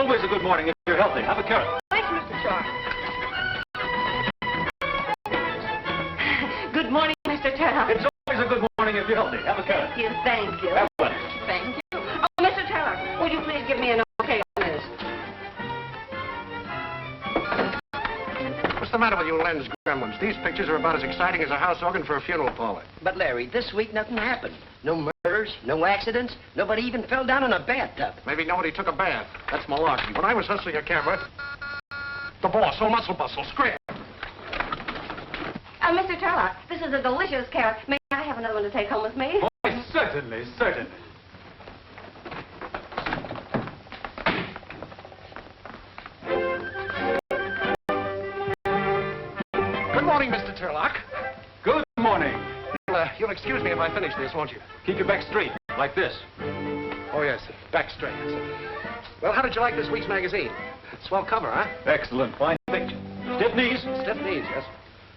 always a good morning if you're healthy. Have a carrot. Thanks, Mr. Tarlock. Good morning, Mr. Tarlock. It's always a good morning if you're healthy. Have a carrot. Thank you, thank you. Have one. Thank you. Oh, Mr. Tarlock, would you please give me an okay on this? What's the matter with you lens gremlins? These pictures are about as exciting as a house organ for a funeral parlor. But, Larry, this week nothing happened. No murders, no accidents. Nobody even fell down in a bathtub. Maybe nobody took a bath. That's malarkey. When I was hustling a camera, the boss, oh, muscle bustle, scram. Mr. Tarlock, this is a delicious carrot. May I have another one to take home with me? Oh, certainly, certainly. Good morning, Mr. Tarlock. Good morning. You'll excuse me if I finish this, won't you? Keep your back straight, like this. Oh, yes, back straight. Yes. Well, how did you like this week's magazine? Swell cover, huh? Excellent, fine picture. Stiff knees. Stiff knees, yes.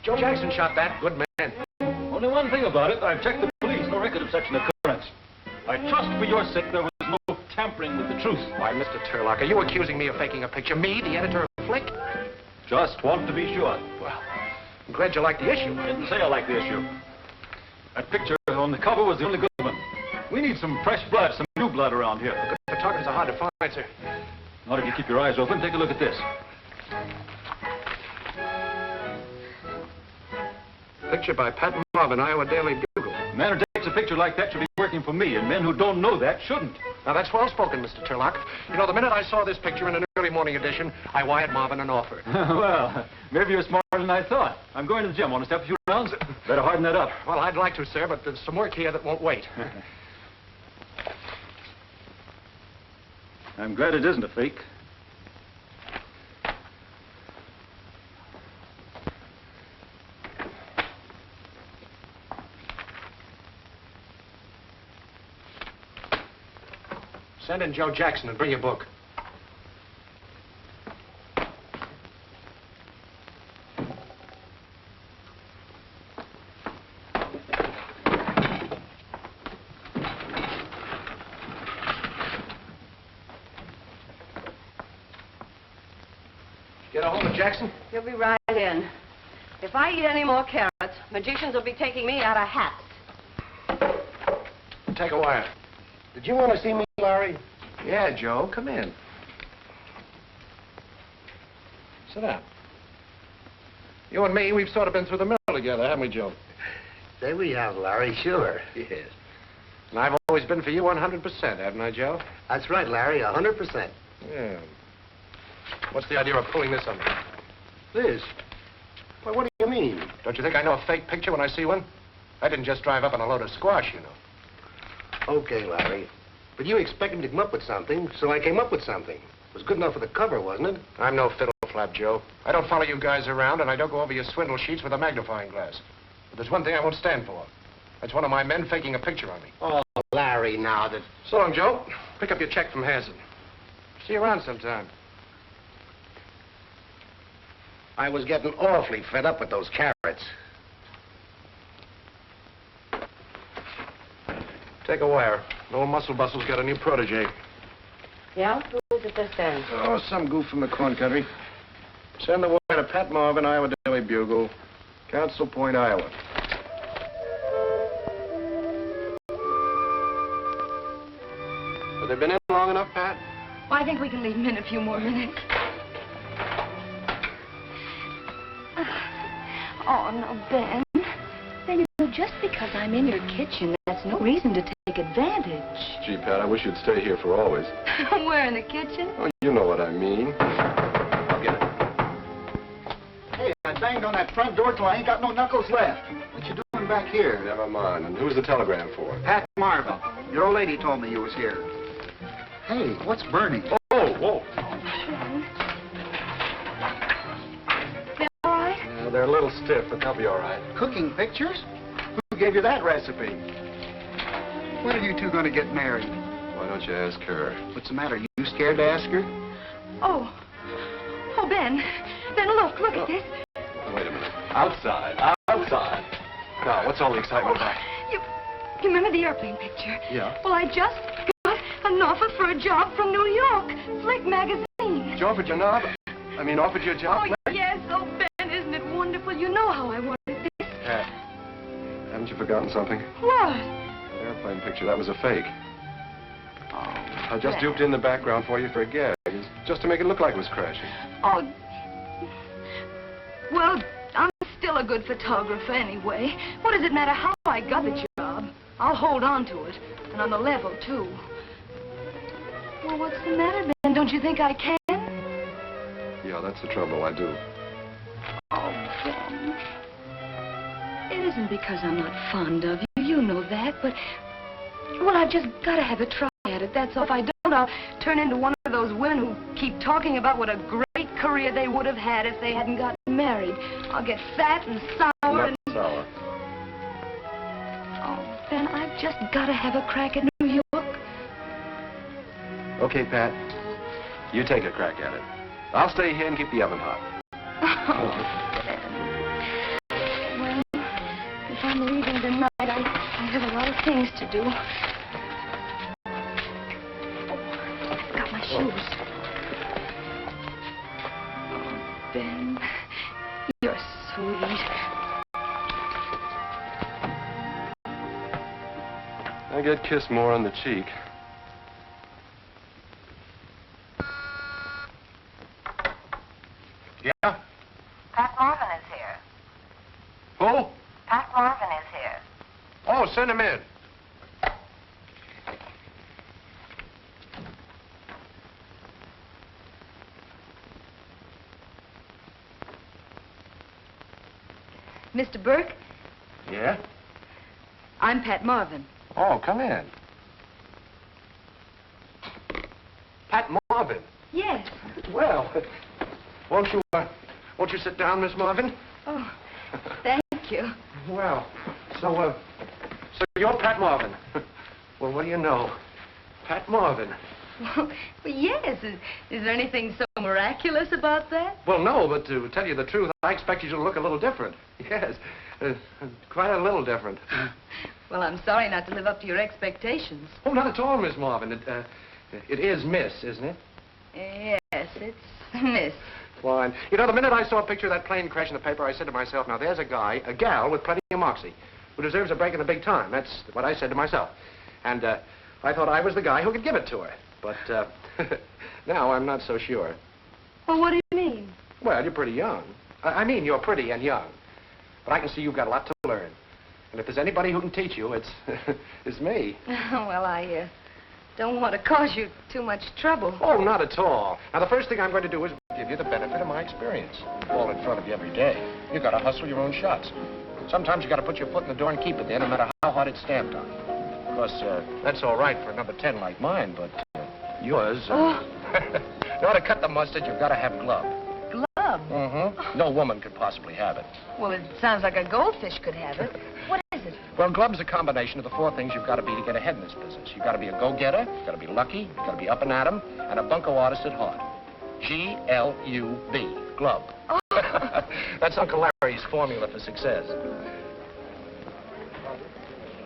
Joe Jackson shot that. Good man. Only one thing about it, I've checked the police. No record of such an occurrence. I trust for your sake there was no tampering with the truth. Why, Mr. Tarlock, are you accusing me of faking a picture? Me, the editor of Flick? Just want to be sure. Well, I'm glad you like the issue. Didn't say I like the issue. That picture on the cover was the only good one. We need some fresh blood, some new blood around here. Good photographers are hard to find, sir. Not if you keep your eyes open. Take a look at this. Picture by Pat Marvin, Iowa Daily Bugle. A man who takes a picture like that should be working for me, and men who don't know that shouldn't. Now, that's well spoken, Mr. Tarlock. You know, the minute I saw this picture in an early morning edition, I wired Marvin an offer. Well, maybe you're smarter than I thought. I'm going to the gym. Want to step a few rounds? Better harden that up. Well, I'd like to, sir, but there's some work here that won't wait. I'm glad it isn't a fake. Send in Joe Jackson and bring your book. Get a hold of Jackson? He'll be right in. If I eat any more carrots, magicians will be taking me out of hats. Take a wire. Did you want to see me, Larry? Yeah, Joe, come in. Sit down. You and me, we've sort of been through the mill together, haven't we, Joe? Say we have, Larry, sure. Yes. And I've always been for you 100%, haven't I, Joe? That's right, Larry, 100%. Yeah. What's the idea of pulling this on me? This? Well, what do you mean? Don't you think I know a fake picture when I see one? I didn't just drive up on a load of squash, you know. Okay, Larry. But you expected me to come up with something, so I came up with something. It was good enough for the cover, wasn't it? I'm no fiddle flap, Joe. I don't follow you guys around, and I don't go over your swindle sheets with a magnifying glass. But there's one thing I won't stand for. That's one of my men faking a picture on me. Oh, Larry, now that... So long, Joe. Pick up your check from Hanson. See you around sometime. I was getting awfully fed up with those carrots. Take a wire. Old Muscle Bustle's got a new protege. Yeah? Who is it this end? Oh, some goof from the corn country. Send the wire to Pat Marvin, Iowa Daily Bugle, Council Point, Iowa. Have they been in long enough, Pat? Well, I think we can leave him in a few more minutes. Oh, no, Ben. Ben, you know, just because I'm in your kitchen, that's no reason to take advantage. Gee, Pat, I wish you'd stay here for always. We're in the kitchen. Oh, you know what I mean. I'll get it. Hey, I banged on that front door till I ain't got no knuckles left. What you doing back here? Never mind. And who's the telegram for? Pat Marvin. Your old lady told me you was here. Hey, what's burning? Oh, whoa. Yeah, they're a little stiff, but they'll be all right. Cooking pictures? Who gave you that recipe? When are you two going to get married? Why don't you ask her? What's the matter? You scared to ask her? Oh. Oh, Ben. Ben, look at this. Wait a minute. Outside. Outside. Now, what's all the excitement about? You remember the airplane picture? Yeah. Well, I just got an offer for a job from New York. Flick magazine. She offered you a knob? I mean, offered you a job? Oh, yes. Oh, Ben, isn't it wonderful? You know how I wanted this. Haven't you forgotten something? What? That airplane picture, that was a fake. Oh, I just Ben. duped in the background for you for a gag. It's just to make it look like it was crashing. Oh. Well, I'm still a good photographer anyway. What does it matter how I got the job? I'll hold on to it. And on the level, too. Well, what's the matter, Ben? Don't you think I can? Yeah, that's the trouble, I do. Oh, Ben. It isn't because I'm not fond of you. You know that, but... Well, I've just got to have a try at it. That's all. If I don't, I'll turn into one of those women who keep talking about what a great career they would have had if they hadn't gotten married. I'll get fat and sour Not and... sour. Oh, Ben, I've just got to have a crack at New York. Okay, Pat. You take a crack at it. I'll stay here and keep the oven hot. Oh, Ben. Well, if I'm leaving tonight, I have a lot of things to do. Oh, got my shoes. Oh, Ben, you're sweet. I get kissed more on the cheek. Yeah? Pat Marvin is here. Who? Pat Marvin is here. Oh, send him in. Mr. Burke, Yeah? I'm Pat Marvin. Oh, come in. Pat Marvin. Yes. Well, won't you sit down, Miss Marvin? Oh, thank you. Well, so you're Pat Marvin. Well, what do you know? Pat Marvin. Well, yes. Is there anything so miraculous about that? Well, no, but to tell you the truth, I expected you to look a little different. Yes, quite a little different. Well, I'm sorry not to live up to your expectations. Oh, not at all, Miss Marvin. It is Miss, isn't it? Yes, it's Miss. Fine. You know, the minute I saw a picture of that plane crash in the paper, I said to myself, now there's a gal with plenty of moxie, who deserves a break in the big time. That's what I said to myself. And I thought I was the guy who could give it to her. But now I'm not so sure. Well, what do you mean? Well, you're pretty young. I mean, you're pretty and young. But I can see you've got a lot to learn. And if there's anybody who can teach you, it's me. Well, I don't want to cause you too much trouble. Oh, not at all. Now, the first thing I'm going to do is give you the benefit of my experience. Fall in front of you every day. You got to hustle your own shots. Sometimes you got to put your foot in the door and keep it there, no matter how hard it's stamped on. Of course, that's all right for a number 10 like mine, but yours... Now, to cut the mustard, you've got to have glove. Glove? Mm-hmm. No woman could possibly have it. Well, it sounds like a goldfish could have it. What is it? Well, glove's a combination of the 4 things you've got to be to get ahead in this business. You've got to be a go-getter, you've got to be lucky, you've got to be up and at 'em, and a bunco artist at heart. G-L-U-B, glove. Oh. That's Uncle Larry's formula for success.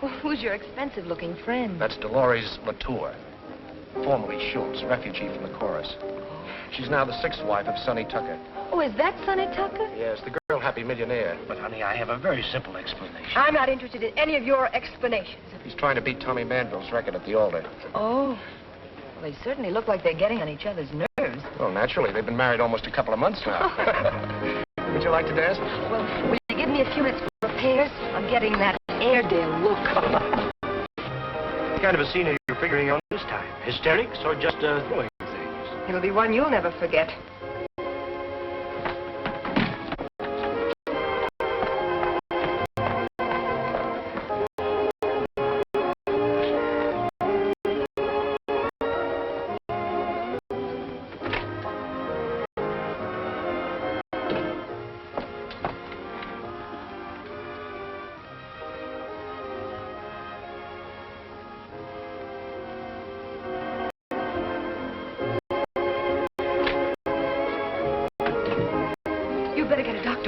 Well, who's your expensive-looking friend? That's Dolores Tucker, formerly Schultz, refugee from the chorus. She's now the 6th wife of Sonny Tucker. Oh, is that Sonny Tucker? Yes, the girl-happy millionaire. But, honey, I have a very simple explanation. I'm not interested in any of your explanations. He's trying to beat Tommy Manville's record at the altar. Oh. Well, they certainly look like they're getting on each other's nerves. Well, naturally. They've been married almost a couple of months now. Would you like to dance? Well, will you give me a few minutes for repairs? I'm getting that Airedale look. What kind of a scene are you figuring on this time? Hysterics or just throwing things? It'll be one you'll never forget.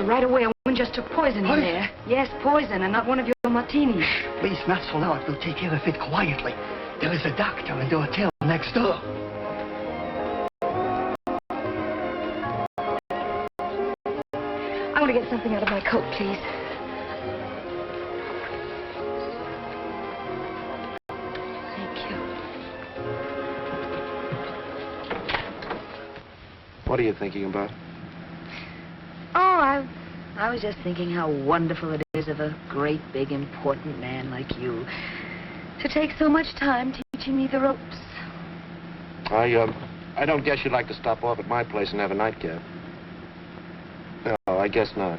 Right away, a woman just took poison in there. Yes, poison, and not one of your martinis. Please, not so loud. We'll take care of it quietly. There is a doctor in the hotel next door. to get something out of my coat, please. Thank you. What are you thinking about? Oh, I was just thinking how wonderful it is of a great, big, important man like you to take so much time teaching me the ropes. I don't guess you'd like to stop off at my place and have a nightcap. No, I guess not.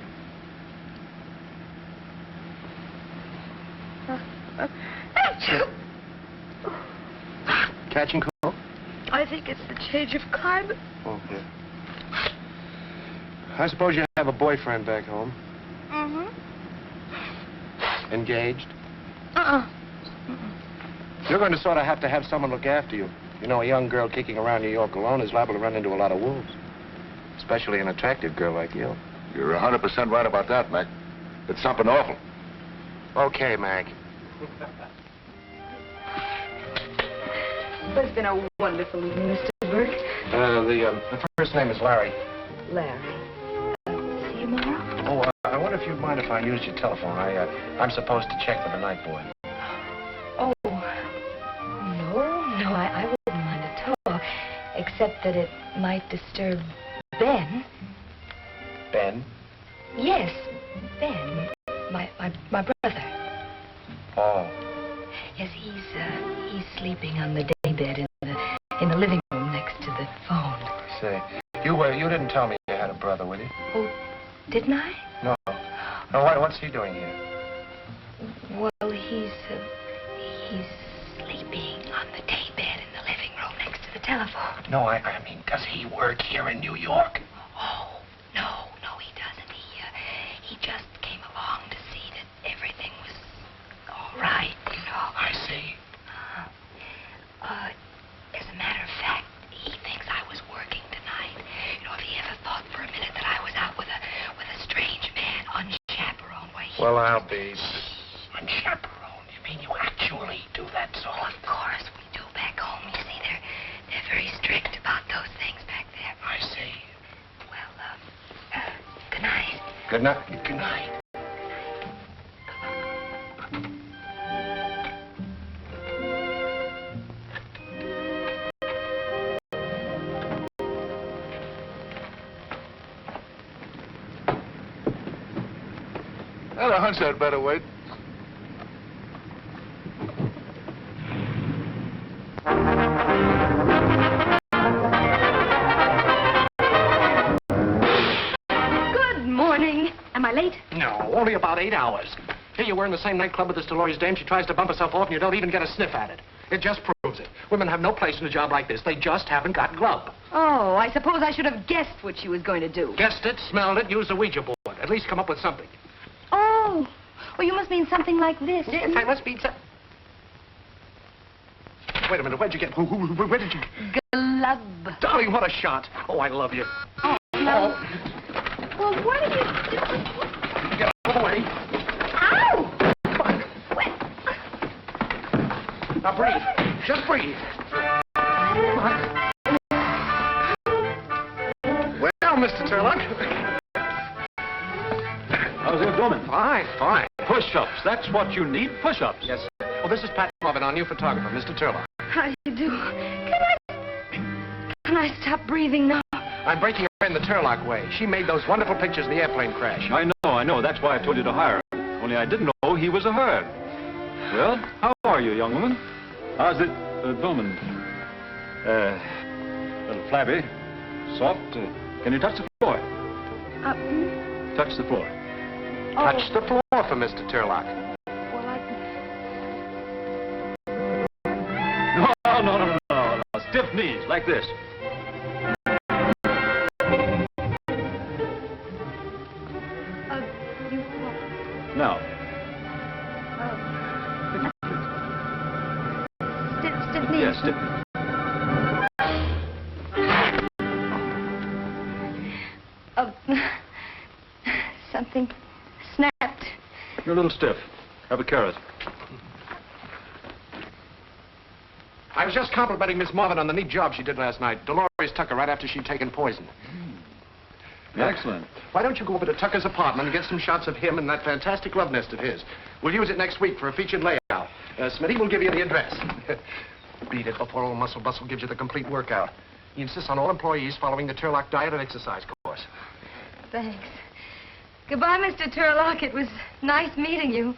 Catching cold? I think it's the change of climate. Okay. I suppose you have a boyfriend back home. Mm-hmm. Engaged? Uh-uh. You're going to sort of have to have someone look after you. You know, a young girl kicking around New York alone is liable to run into a lot of wolves. Especially an attractive girl like you. You're 100% right about that, Mac. It's something awful. Okay, Mac. Well, it's been a wonderful evening, Mr. Burke. The first name is Larry. Larry. See you tomorrow? Oh, I wonder if you'd mind if I used your telephone. I'm supposed to check with the night boy. Oh, no, I wouldn't mind at all. Except that it might disturb Ben. Ben? Yes, Ben. My brother. Oh. Yes, he's sleeping on the daybed in the living room next to the phone. Say, you didn't tell me you had a brother, with you? Oh, didn't I? No. No, what's he doing here? Well, he's sleeping on the daybed in the living room next to the telephone. No, I mean, does he work here in New York? Oh, no, he doesn't. He just came along to see that everything was all right, you know. I see. As a matter of fact, he thinks I was working tonight. You know, if he ever thought for a minute that I was out with a strange man, unchaperoned, why he... Well, I'll be... Unchaperoned? You mean you actually do that sort of... Of course we do back home. You see, they're very strict about those things back there. I see. Well, good night. Good night. Good night. Well, a hunch I'd better wait. Good morning. Am I late? No, only about 8 hours. Here you were in the same nightclub with this Dolores dame. She tries to bump herself off and you don't even get a sniff at it. It just proves it. Women have no place in a job like this. They just haven't got grub. Oh, I suppose I should have guessed what she was going to do. Guessed it, smelled it, used the Ouija board. At least come up with something. Oh, well, you must mean something like this. Yes, I must be... Wait a minute, where'd you get... Where did you... Glub. Darling, what a shot. Oh, I love you. Oh, no. Well, what are you doing? Get out of the way. Ow! Come on. What? Now breathe. Just breathe. Come on. Well, Mr. Tarlock. How's it going? Fine, fine. Push-ups. That's what you need, push-ups. Yes, sir. Well, this is Pat Marvin, our new photographer, Mr. Tarlock. How do you do? Can I stop breathing now? I'm breaking her in the Tarlock way. She made those wonderful pictures of the airplane crash. I know. That's why I told you to hire him. Only I didn't know he was a herd. Well, how are you, young woman? How's it, Bowman? A little flabby, soft. Can you touch the floor? Touch the floor. Touch the floor for Mr. Tarlock. Well, No. Stiff knees, like this. Now. Stiff knees. Yes, stiff knees. Something snapped. You're a little stiff. Have a carrot. I was just complimenting Miss Marvin on the neat job she did last night. Dolores Tucker, right after she'd taken poison. Excellent. Why don't you go over to Tucker's apartment and get some shots of him and that fantastic love nest of his? We'll use it next week for a featured layout. Smitty will give you the address. Read it before old Muscle Bustle gives you the complete workout. He insists on all employees following the Tarlock diet and exercise course. Thanks. Goodbye, Mr. Tarlock. It was nice meeting you.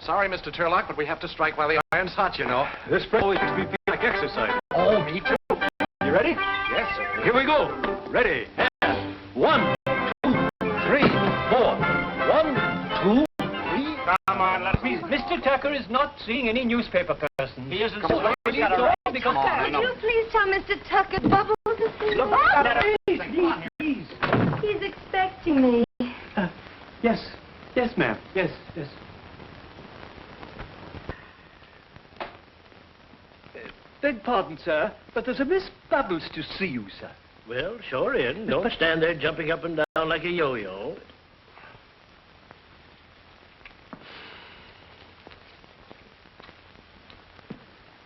Sorry, Mr. Tarlock, but we have to strike while the iron's hot, you know. This always makes me feel like exercise. Oh, me too. You ready? Yes, sir. Here we go. Ready. And 1, 2, 3, 4. 1, 2, 3. Come on, let's be. Mr. Tucker is not seeing any newspaper person. He isn't. Come on, He's got a because. Would you please tell Mr. Tucker Bubbles to see me? Please. He's expecting me. Yes, ma'am. Yes. Beg pardon, sir, but there's a Miss Bubbles to see you, sir. Well, sure in. Don't stand there jumping up and down like a yo-yo.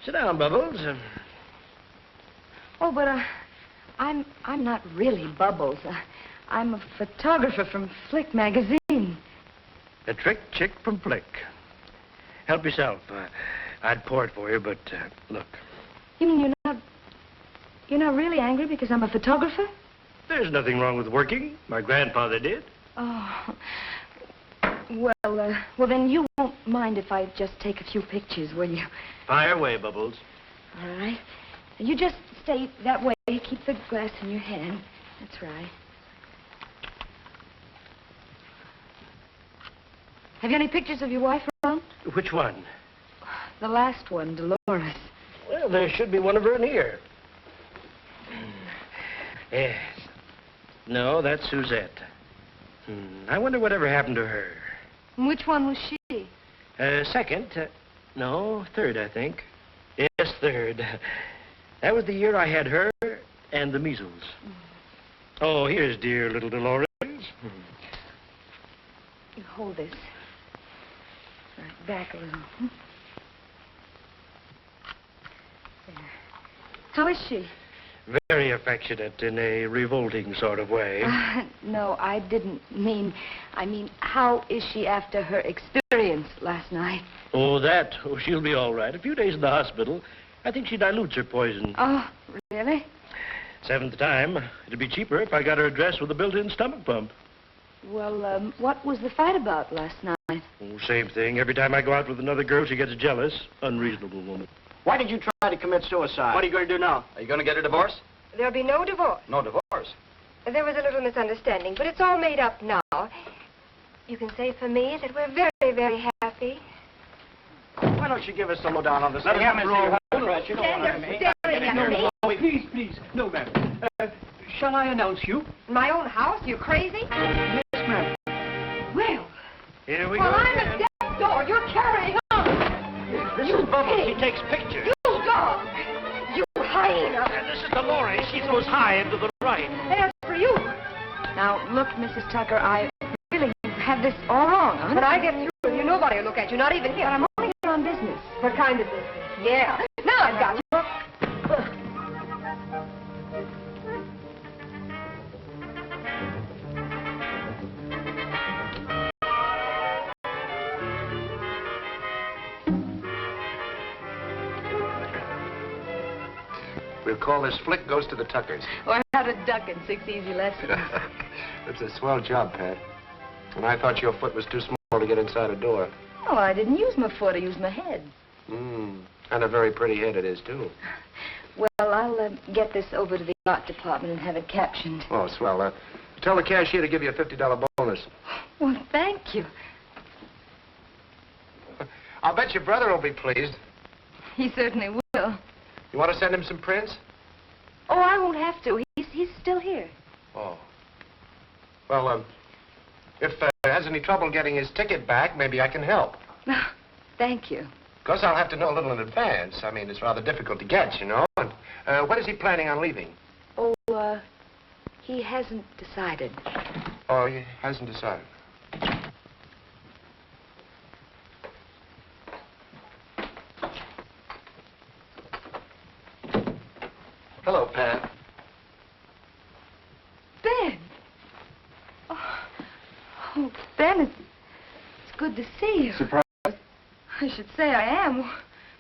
Sit down, Bubbles. Oh, but I'm not really Bubbles. I'm a photographer from Flick magazine. A trick chick from Flick. Help yourself. I'd pour it for you, but look. You mean you're not really angry because I'm a photographer? There's nothing wrong with working. My grandfather did. Oh. Well, then you won't mind if I just take a few pictures, will you? Fire away, Bubbles. All right. You just stay that way. Keep the glass in your hand. That's right. Have you any pictures of your wife around? Which one? The last one, Dolores. Well, there should be one of her in here. Yes. No, that's Suzette. I wonder whatever happened to her. Which one was she? Second. No, third, I think. Yes, third. That was the year I had her and the measles. Oh, here's dear little Dolores. You hold this. Right, back a little. There. How is she? Very affectionate in a revolting sort of way. No, I didn't mean... I mean, how is she after her experience last night? Oh, that? Oh, she'll be all right. A few days in the hospital. I think she dilutes her poison. Oh, really? 7th time. It'd be cheaper if I got her address with a built-in stomach pump. Well, what was the fight about last night? Oh, same thing. Every time I go out with another girl, she gets jealous. Unreasonable woman. Why did you try to commit suicide? What are you going to do now? Are you going to get a divorce? There'll be no divorce. No divorce. There was a little misunderstanding, but it's all made up now. You can say for me that we're very, very happy. Why don't you give us the lowdown on this? Let me have Mr. Roll. You don't want to Staring at me. No, please. No, ma'am. Shall I announce you? In my own house? You crazy? Yes, ma'am. Well, Here we well, go I'm again. a step door. You're carrying on. This You is Bubbles. pig. He takes pictures. You dog. You hyena. This is Dolores. She throws high and to the right. As for you, Now, look, Mrs. Tucker, I really have this all wrong, huh? when I get through, you nobody will look at you, not even him. But I'm only here on business. What kind of business? Yeah. Now I've got you. We'll call this Flick Goes to the Tuckers. Or how to duck in 6 easy lessons. It's a swell job, Pat. And I thought your foot was too small to get inside a door. Oh, I didn't use my foot. I used my head. And a very pretty head it is, too. Well, I'll get this over to the art department and have it captioned. Oh, swell. Tell the cashier to give you a $50 bonus. Well, thank you. I'll bet your brother will be pleased. He certainly will. You want to send him some prints? Oh, I won't have to. He's still here. Oh. Well, if has any trouble getting his ticket back, maybe I can help. Thank you. Of course, I'll have to know a little in advance. I mean, it's rather difficult to get, you know. And when is he planning on leaving? Oh, he hasn't decided. Oh, he hasn't decided. Oh, Ben, it's good to see you. Surprise? I should say I am.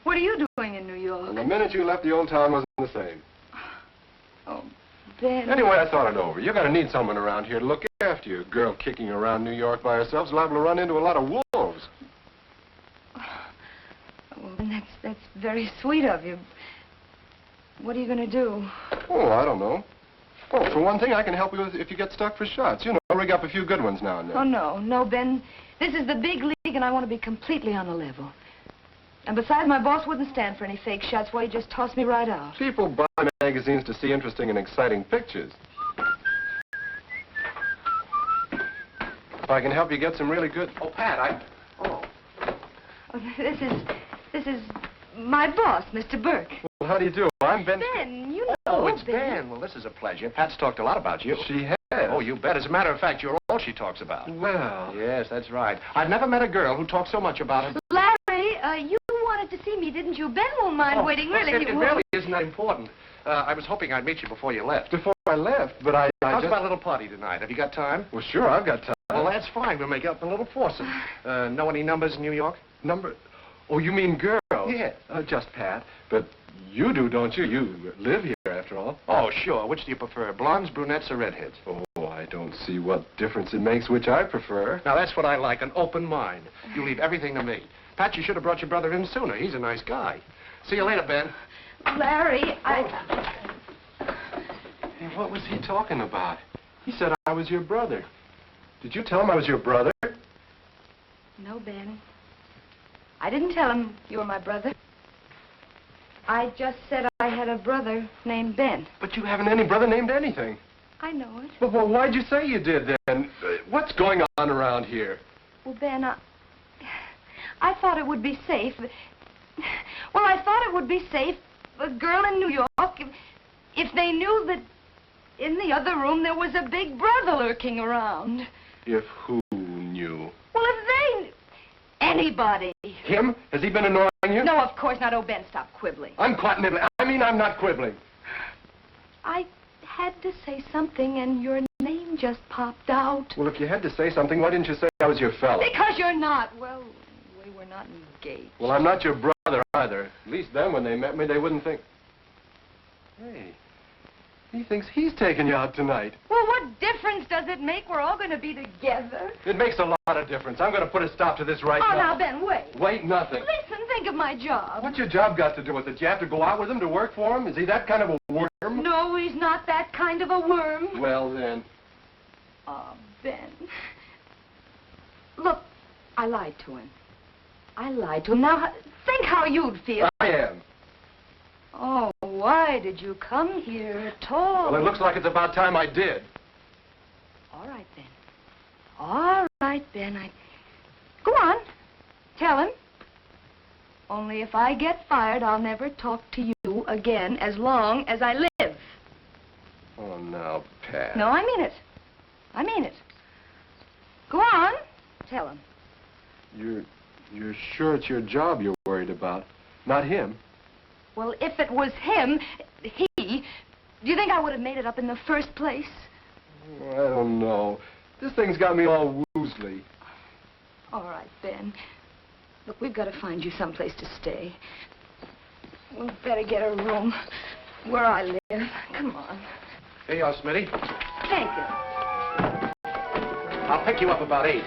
What are you doing in New York? Well, the minute you left, the old town wasn't the same. Oh, Ben. Anyway, I thought it over. You're going to need someone around here to look after you. A girl kicking around New York by herself is liable to run into a lot of wolves. Well, Ben, that's very sweet of you. What are you going to do? Oh, I don't know. Well, for one thing, I can help you if you get stuck for shots. You know, rig up a few good ones now and then. Oh, no, Ben. This is the big league, and I want to be completely on the level. And besides, my boss wouldn't stand for any fake shots. Why, he just tossed me right out. People buy magazines to see interesting and exciting pictures. If I can help you get some really good... Oh, Pat, Oh, this is my boss, Mr. Burke. Well, how do you do? I'm Ben... Ben, you know Oh, it's Ben. Well, this is a pleasure. Pat's talked a lot about you. She has. Oh, you bet. As a matter of fact, you're all she talks about. Well... Yes, that's right. I've never met a girl who talks so much about her. Larry, you wanted to see me, didn't you? Ben won't mind waiting, really. It really isn't that important. I was hoping I'd meet you before you left. Before I left, but I How's just... about a little party tonight? Have you got time? Well, sure, I've got time. Well, that's fine. We'll make up a little foursome. Know any numbers in New York? Number... Oh, you mean girl? Yes. Just Pat. But you do, don't you? You live here, after all. Oh, sure. Which do you prefer, blondes, brunettes, or redheads? Oh, I don't see what difference it makes which I prefer. Now, that's what I like, an open mind. You leave everything to me. Pat, you should have brought your brother in sooner. He's a nice guy. See you later, Ben. Larry, Hey, what was he talking about? He said I was your brother. Did you tell him I was your brother? No, Ben. I didn't tell him you were my brother. I just said I had a brother named Ben. But you haven't any brother named anything. I know it. Well, why'd you say you did, then? What's going on around here? Well, Ben, I thought it would be safe. Well, I thought it would be safe, a girl in New York, if they knew that in the other room there was a big brother lurking around. If who knew? Well, if they... Anybody. Him? Has he been annoying you? No, of course not. Oh, Ben, stop quibbling. I'm quite nibbling. I mean, I'm not quibbling. I had to say something, and your name just popped out. Well, if you had to say something, why didn't you say I was your fella? Because you're not. Well, we were not engaged. Well, I'm not your brother either. At least then, when they met me, they wouldn't think... Hey, he thinks he's taking you out tonight. Well, what difference does it make? We're all going to be together. It makes a lot of difference. I'm going to put a stop to this right now. Oh, now, Ben, wait. Wait, nothing. Listen, think of my job. What's your job got to do with it? You have to go out with him to work for him? Is he that kind of a worm? No, he's not that kind of a worm. Well, then. Oh, Ben. Look, I lied to him. I lied to him. Now, think how you'd feel. I am. Oh, why did you come here at all? Well, it looks like it's about time I did. All right, Ben. All right, Ben. Go on. Tell him. Only if I get fired, I'll never talk to you again as long as I live. Oh, now, Pat. No, I mean it. I mean it. Go on. Tell him. You're sure it's your job you're worried about, not him? Well, if it was him, do you think I would have made it up in the first place? I don't know. This thing's got me all woozly. All right, Ben. Look, we've got to find you someplace to stay. We'd better get a room where I live. Come on. Here you are, Smitty. Thank you. I'll pick you up about 8.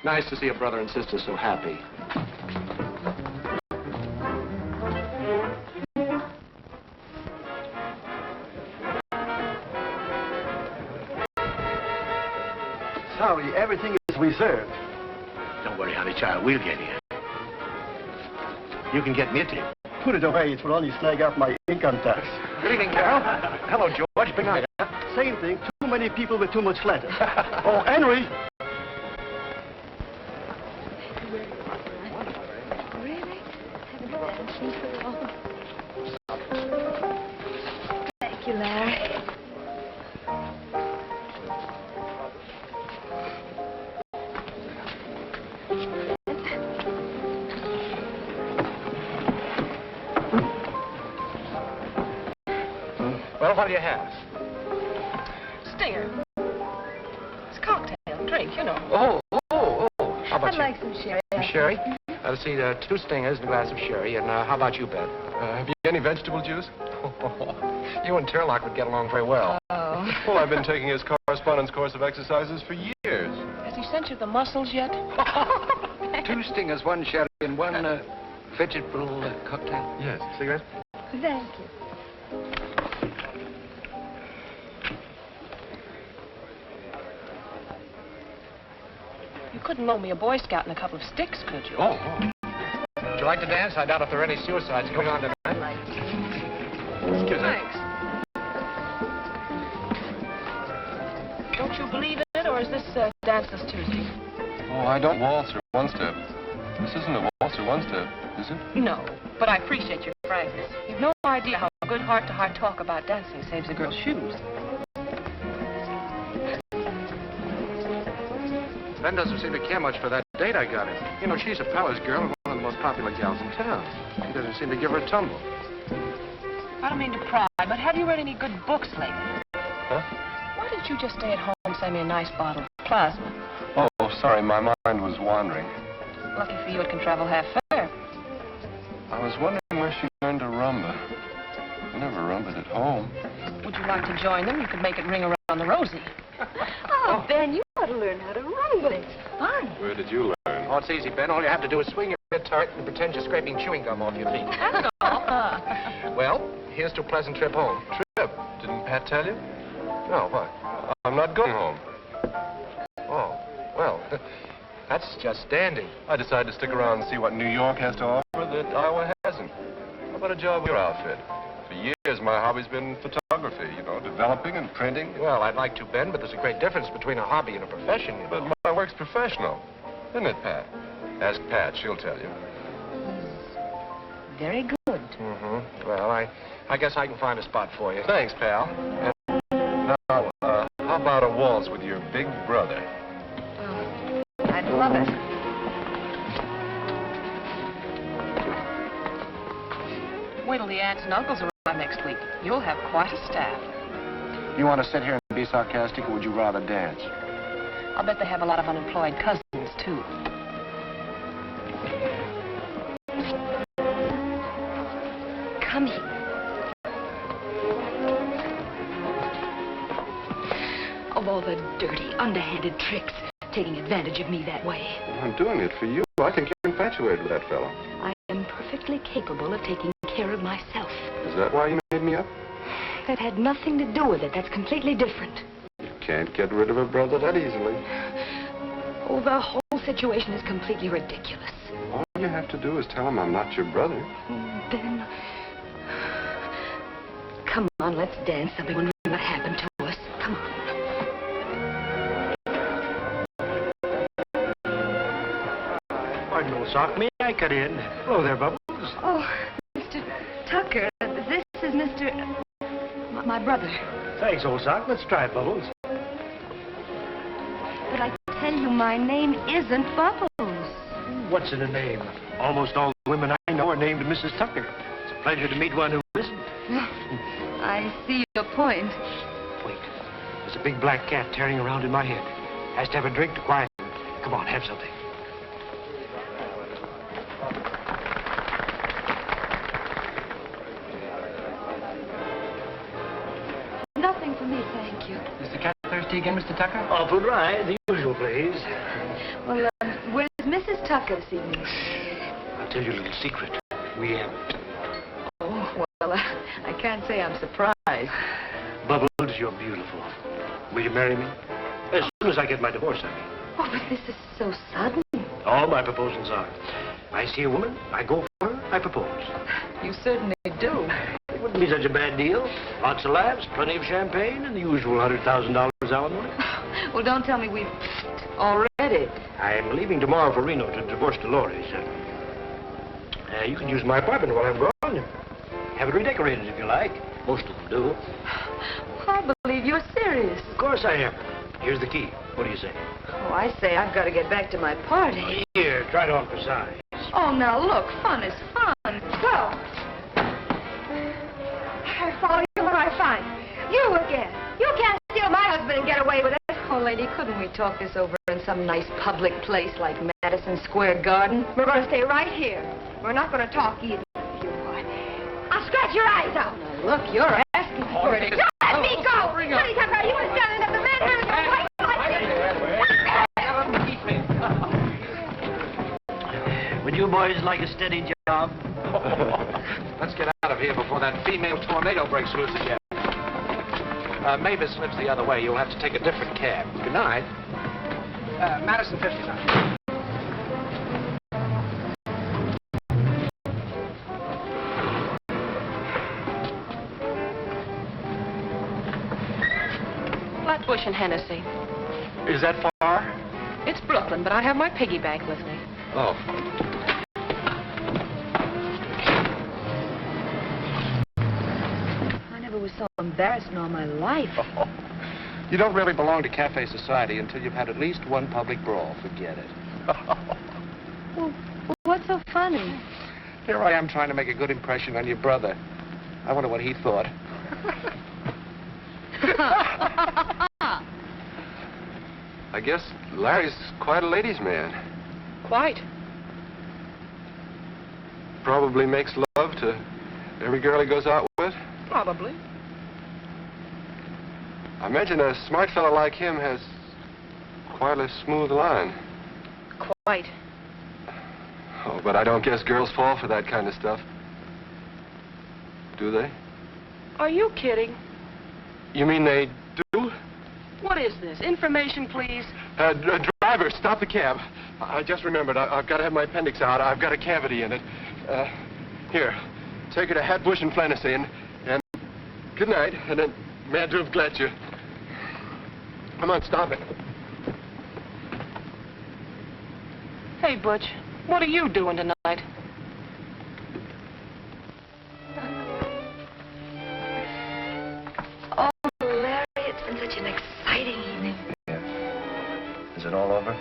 Nice to see a brother and sister so happy. Sorry, everything is reserved. Don't worry, honey child. We'll get here. You can get knitting. Put it away. It will only snag up my income tax. Good evening, Carol. Hello, George. Big night. Same thing. Too many people with too much letters. Oh, Henry. Thank you, Larry. Well, what do you have? Stinger. It's a cocktail, drink, you know. Oh. How about I'd like some sherry. Some sherry? Let's see, 2 stingers and a glass of sherry. And how about you, Ben? Have you any vegetable juice? You and Tarlock would get along very well. Oh. Well, I've been taking his correspondence course of exercises for years. Has he sent you the muscles yet? 2 stingers, 1 sherry, and 1 vegetable cocktail. Yes. Cigarette? Thank you. You couldn't loan me a Boy Scout and a couple of sticks, could you? Oh. Would you like to dance? I doubt if there are any suicides going on tonight. Excuse me. Thanks. Don't you believe it, or is this Danceless Tuesday? Oh, I don't waltz or one-step. This isn't a waltz or one-step, is it? No, but I appreciate your frankness. You've no idea how good heart-to-heart talk about dancing saves a girl's shoes. Ben doesn't seem to care much for that date I got him. You know, she's a palace girl and one of the most popular gals in town. He doesn't seem to give her a tumble. I don't mean to pry, but have you read any good books lately? Huh? Why didn't you just stay at home and send me a nice bottle of plasma? Oh, sorry, my mind was wandering. Lucky for you, it can travel half fair. I was wondering where she learned to rumba. I never rumbaed at home. Would you like to join them? You could make it ring around the rosy. Oh, Ben, you ought to learn how to rumble. It's fun. Where did you learn? Oh, it's easy, Ben. All you have to do is swing your guitar and pretend you're scraping chewing gum off your feet. That's all. Well, here's to a pleasant trip home. Trip? Didn't Pat tell you? No, what? I'm not going home. Oh, well, that's just dandy. I decided to stick around and see what New York has to offer that Iowa hasn't. How about a job with your outfit? For years, my hobby's been photography, you know, developing and printing. Well, I'd like to, Ben, but there's a great difference between a hobby and a profession, you know. But my work's professional, isn't it, Pat? Ask Pat, she'll tell you. Very good. Mm-hmm. Well, I guess I can find a spot for you. Thanks, pal. And now, how about a waltz with your big brother? I'd love it. Wait till the aunts and uncles arrive next week. You'll have quite a staff. You want to sit here and be sarcastic, or would you rather dance? I'll bet they have a lot of unemployed cousins, too. Come here. Of all the dirty, underhanded tricks, taking advantage of me that way. I'm doing it for you. I think you're infatuated with that fellow. I am perfectly capable of taking care of myself. Is that why you made me up? That had nothing to do with it. That's completely different. You can't get rid of a brother that easily. Oh, the whole situation is completely ridiculous. All you have to do is tell him I'm not your brother. Ben, come on, let's dance something when what happened to us. Come on. Pardon, old sock. May I cut in? Hello there, Bubbles. Oh, Mr. Tucker, this is Mr. My brother. Thanks, old sock. Let's try it, Bubbles. But I tell you, my name isn't Bubbles. What's in a name? Almost all the women I know are named Mrs. Tucker. It's a pleasure to meet one who isn't. I see your point. Wait. There's a big black cat tearing around in my head. Has to have a drink to quiet him. Come on, have something. Nothing for me, thank you. Is the cat thirsty again, Mr. Tucker? Awful dry. The usual, please. Well, where's Mrs. Tucker this evening? I'll tell you a little secret. We haven't. Oh, well, I can't say I'm surprised. Bubbles, you're beautiful. Will you marry me? As soon as I get my divorce, I mean. Oh, but this is so sudden. All my proposals are. I see a woman, I go for her, I propose. You certainly do. It wouldn't be such a bad deal. Lots of laughs, plenty of champagne, and the usual $100,000 alimony. Well, don't tell me we've already. I'm leaving tomorrow for Reno to divorce Dolores. You can use my apartment while I'm gone. Have it redecorated if you like. Most of them do. I believe you're serious. Of course I am. Here's the key. What do you say? Oh, I say I've got to get back to my party. Here, try it on for size. Oh, now look, fun is fun. Well, I follow you around. I find? You again. You can't steal my husband and get away with it. Oh, lady, couldn't we talk this over in some nice public place like Madison Square Garden? We're going to stay right here. We're not going to talk either. You what? I'll scratch your eyes out. Now, look, you're asking for it. Don't let me go! Sonny Tucker, you were standing up the man here with a white light. Would you boys like a steady job? Let's get out of here before that female tornado breaks loose again. Mavis lives the other way. You'll have to take a different cab. Good night. Madison 59. Flatbush and Hennessy. Is that far? It's Brooklyn, but I have my piggy bank with me. Oh. I never was so embarrassed in all my life. Oh. You don't really belong to cafe society until you've had at least one public brawl. Forget it. Well, what's so funny? Here I am trying to make a good impression on your brother. I wonder what he thought. I guess Larry's quite a ladies' man. Quite. Probably makes love to every girl he goes out with. Probably. I imagine a smart fellow like him has quite a smooth line. Quite. Oh, but I don't guess girls fall for that kind of stuff. Do they? Are you kidding? You mean they do? What is this? Information, please. Driver, stop the cab. I just remembered. I've got to have my appendix out. I've got a cavity in it. Here, take her to Hatbush and Flanessy, and good night. And then, mad to have glad you. Come on, stop it. Hey, Butch, what are you doing tonight? Oh, Larry, it's been such an exciting evening. Yeah. Is it all over?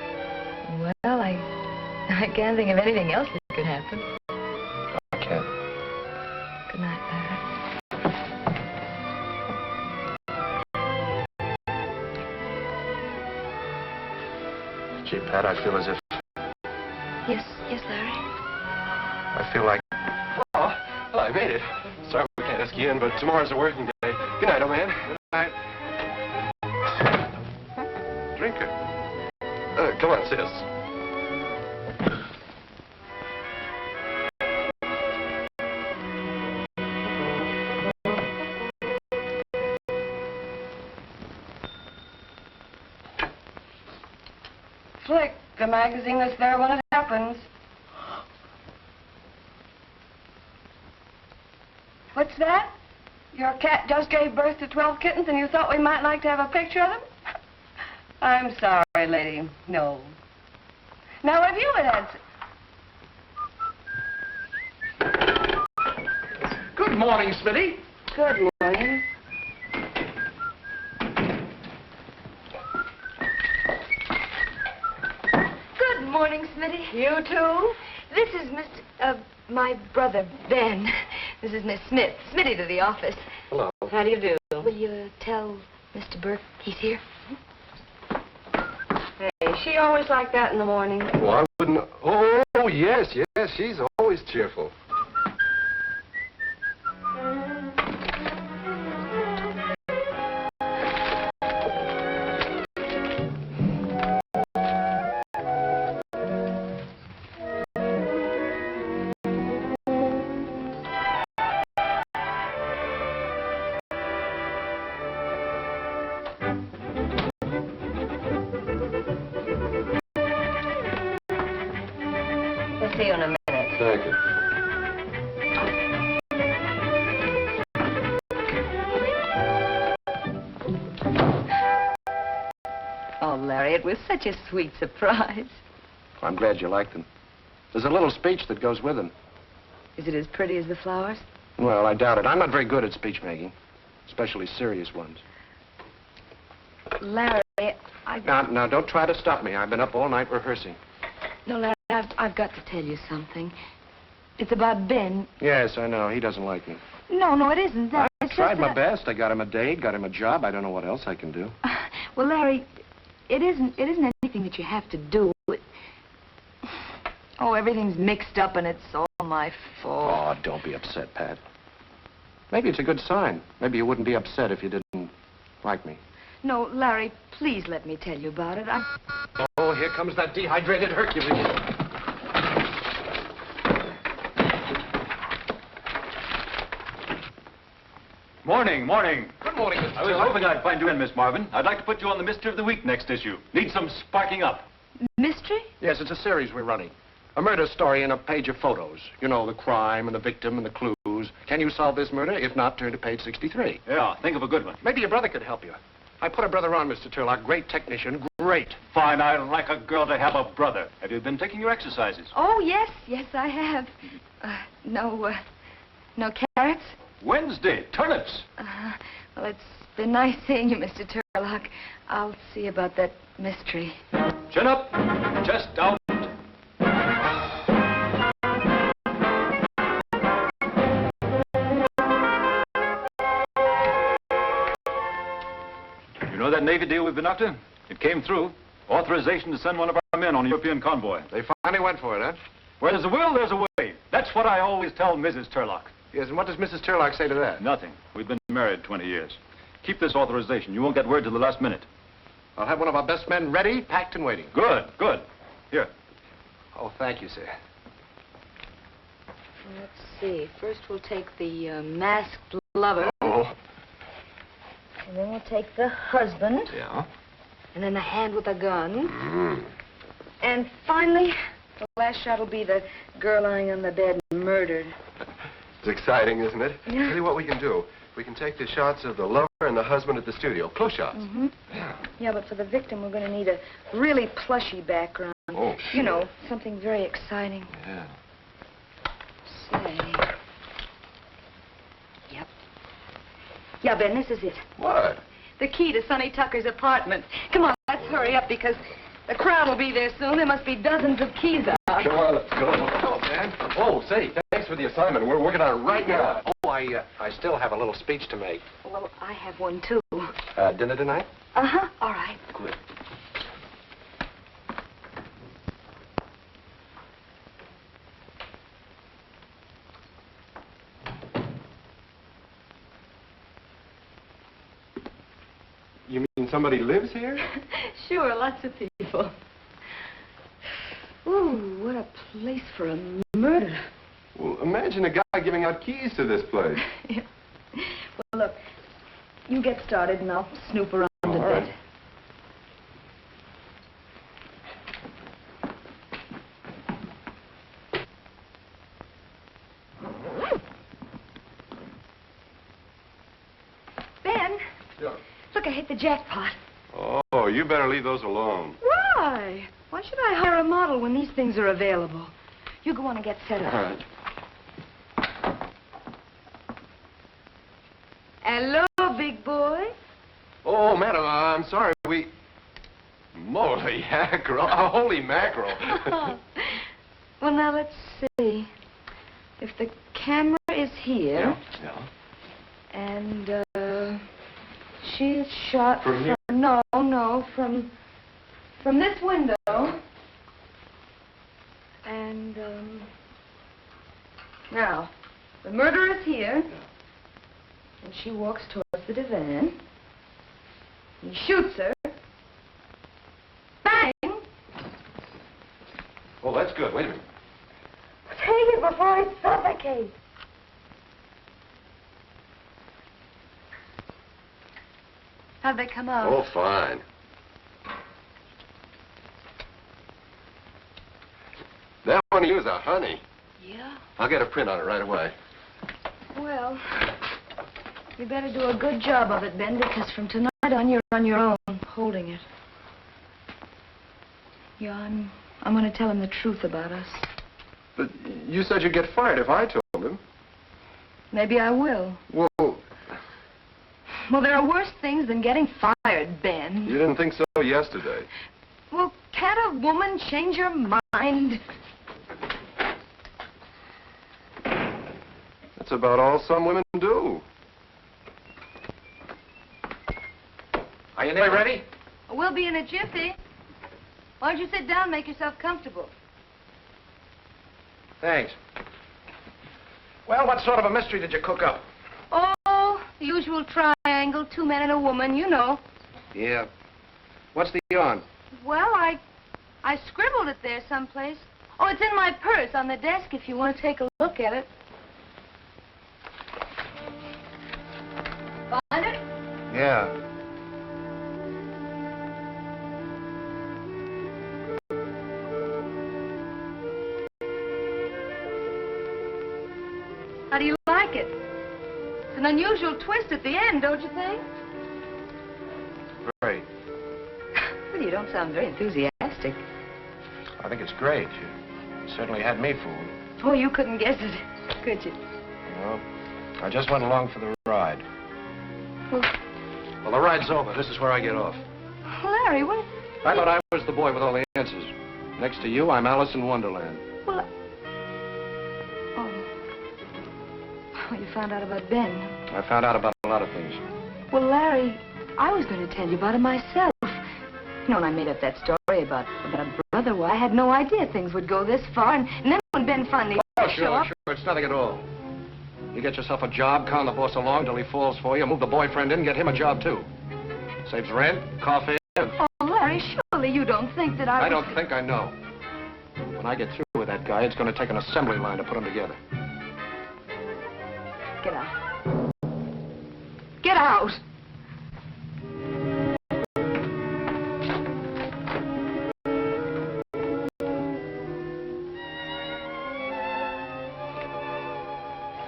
Well, I can't think of anything else that could happen. I can't. Good night, Larry. Gee, Pat, I feel as if... Yes, Larry. I feel like... Oh, well, I made it. Sorry we can't ask you in, but tomorrow's a working day. Good night, old man. Good night. Drinker. Come on, sis. Flick, the magazine that's there when it happens. What's that? Your cat just gave birth to 12 kittens and you thought we might like to have a picture of them? I'm sorry, lady. No. Now, if you had Good morning, Smitty. Good morning. Good morning, Smitty. You too? This is my brother, Ben. This is Miss Smith. Smitty to the office. Hello. How do you do? Will you tell Mr. Burke he's here? Hey, she always like that in the morning. Well, I wouldn't... Oh, yes, she's always cheerful. We'll see you in a minute. Thank you. Oh, Larry, it was such a sweet surprise. I'm glad you liked them. There's a little speech that goes with them. Is it as pretty as the flowers? Well, I doubt it. I'm not very good at speech making, especially serious ones. Larry, Now, don't try to stop me. I've been up all night rehearsing. No, Larry, I've got to tell you something. It's about Ben. Yes, I know. He doesn't like me. No, it isn't that. I It's tried just my that best. I got him a date, got him a job. I don't know what else I can do. Well, Larry, it isn't anything that you have to do. Oh, everything's mixed up and it's all my fault. Oh, don't be upset, Pat. Maybe it's a good sign. Maybe you wouldn't be upset if you didn't like me. No, Larry, please let me tell you about it. Oh, here comes that dehydrated Hercules. Morning. Good morning, Mr. I was hoping I'd find you in, Miss Marvin. I'd like to put you on the Mystery of the Week next issue. Need some sparking up. Mystery? Yes, it's a series we're running. A murder story and a page of photos. You know, the crime and the victim and the clues. Can you solve this murder? If not, turn to page 63. Yeah, think of a good one. Maybe your brother could help you. I put a brother on, Mr. Tarlock. Great technician. Great. Fine, I like a girl to have a brother. Have you been taking your exercises? Oh, yes, I have. No carrots? Wednesday, turnips. Well, it's been nice seeing you, Mr. Tarlock. I'll see about that mystery. Chin up, chest out. You know that Navy deal we've been up to? It came through. Authorization to send one of our men on a European convoy. They finally went for it, huh? Where there's a will, there's a way. That's what I always tell Mrs. Tarlock. Yes, and what does Mrs. Tarlock say to that? Nothing. We've been married 20 years. Keep this authorization. You won't get word till the last minute. I'll have one of our best men ready, packed, and waiting. Good. Here. Oh, thank you, sir. Let's see. First we'll take the masked lover. Oh. And then we'll take the husband. Yeah? And then the hand with the gun. Mm. And finally, the last shot will be the girl lying on the bed murdered. It's exciting, isn't it? Yeah. Tell you what we can do. We can take the shots of the lover and the husband at the studio. Close shots. Mm-hmm. Yeah. Yeah, but for the victim, we're going to need a really plushy background. Oh, sure. You know, something very exciting. Yeah. Say. Yep. Yeah, Ben, this is it. What? The key to Sonny Tucker's apartment. Come on, let's hurry up because the crowd will be there soon. There must be dozens of keys out. Come on, let's go. Come on, Dan. Oh, say, thanks for the assignment. We're working on it right now. Oh, I still have a little speech to make. Well, I have one, too. Dinner tonight? Uh-huh. All right. Good. You mean somebody lives here? Sure, lots of people. Ooh, what a place for a murder. Well, imagine a guy giving out keys to this place. Yeah. Well, look, you get started and I'll snoop around a bit. right. Ben, Yeah. look, I hit the jackpot. Oh, you better leave those alone. Why? Why should I hire a model when these things are available? You go on and get set up. All right. Hello, big boy. Oh, madam, I'm sorry. Moly mackerel. Holy mackerel. Well, now, let's see. If the camera is here... Yeah. And, she is shot From here? No, from this window. And, now, the murderer is here. And she walks towards the divan. He shoots her. Bang! Oh, that's good. Wait a minute. Take it before I suffocate. How'd they come out? Oh, fine. That one of you is a honey. Yeah? I'll get a print on it right away. Well, you better do a good job of it, Ben, because from tonight on, you're on your own, holding it. Yeah, I'm going to tell him the truth about us. But you said you'd get fired if I told him. Maybe I will. Well, Well, there are worse things than getting fired, Ben. you didn't think so yesterday. Well, can't a woman change her mind? That's That's about all some women do. Are you nearly ready? We'll be in a jiffy. Why don't you sit down and make yourself comfortable? Thanks. Well, what sort of a mystery did you cook up? Oh, the usual triangle, 2 men and a woman, you know. Yeah. What's the yarn? Well, I scribbled it there someplace. Oh, it's in my purse on the desk if you want to take a look at it. Find it? Yeah. How do you like it? It's an unusual twist at the end, don't you think? Great. Well, you don't sound very enthusiastic. I think it's great. You certainly had me fooled. Oh, you couldn't guess it, could you? No. I just went along for the ride. Well, Well, the ride's over. This is where I get off. Larry, what? I thought I was the boy with all the answers. Next to you, I'm Alice in Wonderland. Well, oh, you found out about Ben. I found out about a lot of things. Well, Larry, I was going to tell you about it myself. You know, when I made up that story about brother, well, I had no idea things would go this far. And then when Ben finally showed up... Sure. It's nothing at all. You get yourself a job, con the boss along till he falls for you, move the boyfriend in, get him a job, too. Saves rent, coffee, and... Oh, Larry, surely you don't think that I don't think I know. When I get through with that guy, it's going to take an assembly line to put him together. Get out. Get out.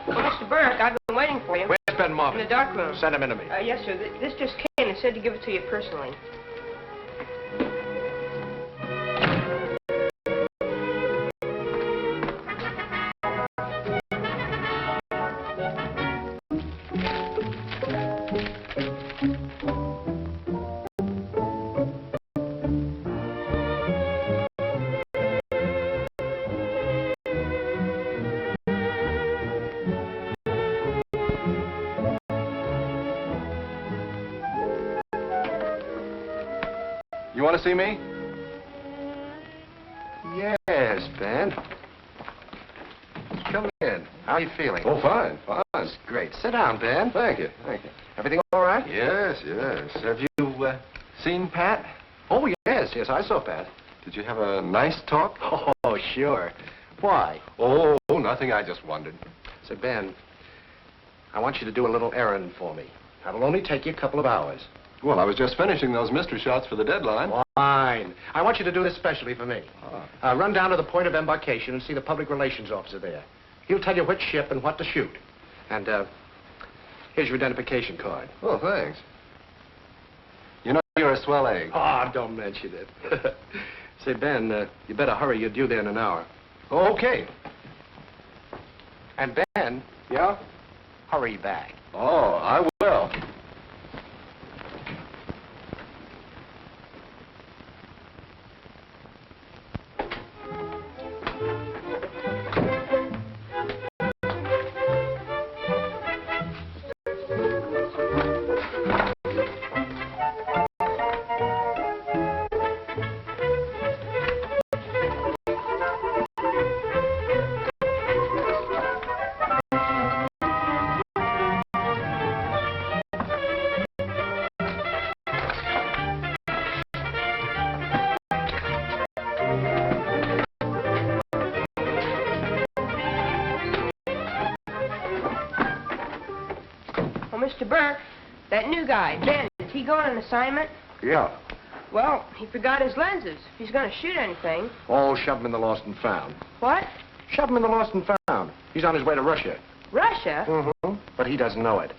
Mr. Burke, I've been waiting for you. Where's Ben Marvin? In the dark room. Send him in to me. Yes, sir. This just came and said to give it to you personally. You want to see me? Yes, Ben. Come in. How are you feeling? Oh, fine. That's great. Sit down, Ben. Thank you. Everything all right? Yes. Have you seen Pat? Oh, yes, I saw Pat. Did you have a nice talk? Oh, sure. Why? Oh, nothing. I just wondered. Say, Ben, I want you to do a little errand for me. That'll only take you a couple of hours. Well, I was just finishing those mystery shots for the deadline. Fine. I want you to do this specially for me. Ah. Run down to the point of embarkation and see the public relations officer there. He'll tell you which ship and what to shoot. And, here's your identification card. Oh, thanks. You know, you're a swell egg. Oh, don't mention it. Say, Ben, you better hurry. You're due there in an hour. Oh, okay. And, Ben. Yeah? Hurry back. Oh, I will. Mr. Burke, that new guy, Ben, is he going on assignment? Yeah. Well, he forgot his lenses. If he's going to shoot anything. Oh, shove him in the lost and found. What? Shove him in the lost and found. He's on his way to Russia. Russia? Mm-hmm. But he doesn't know it.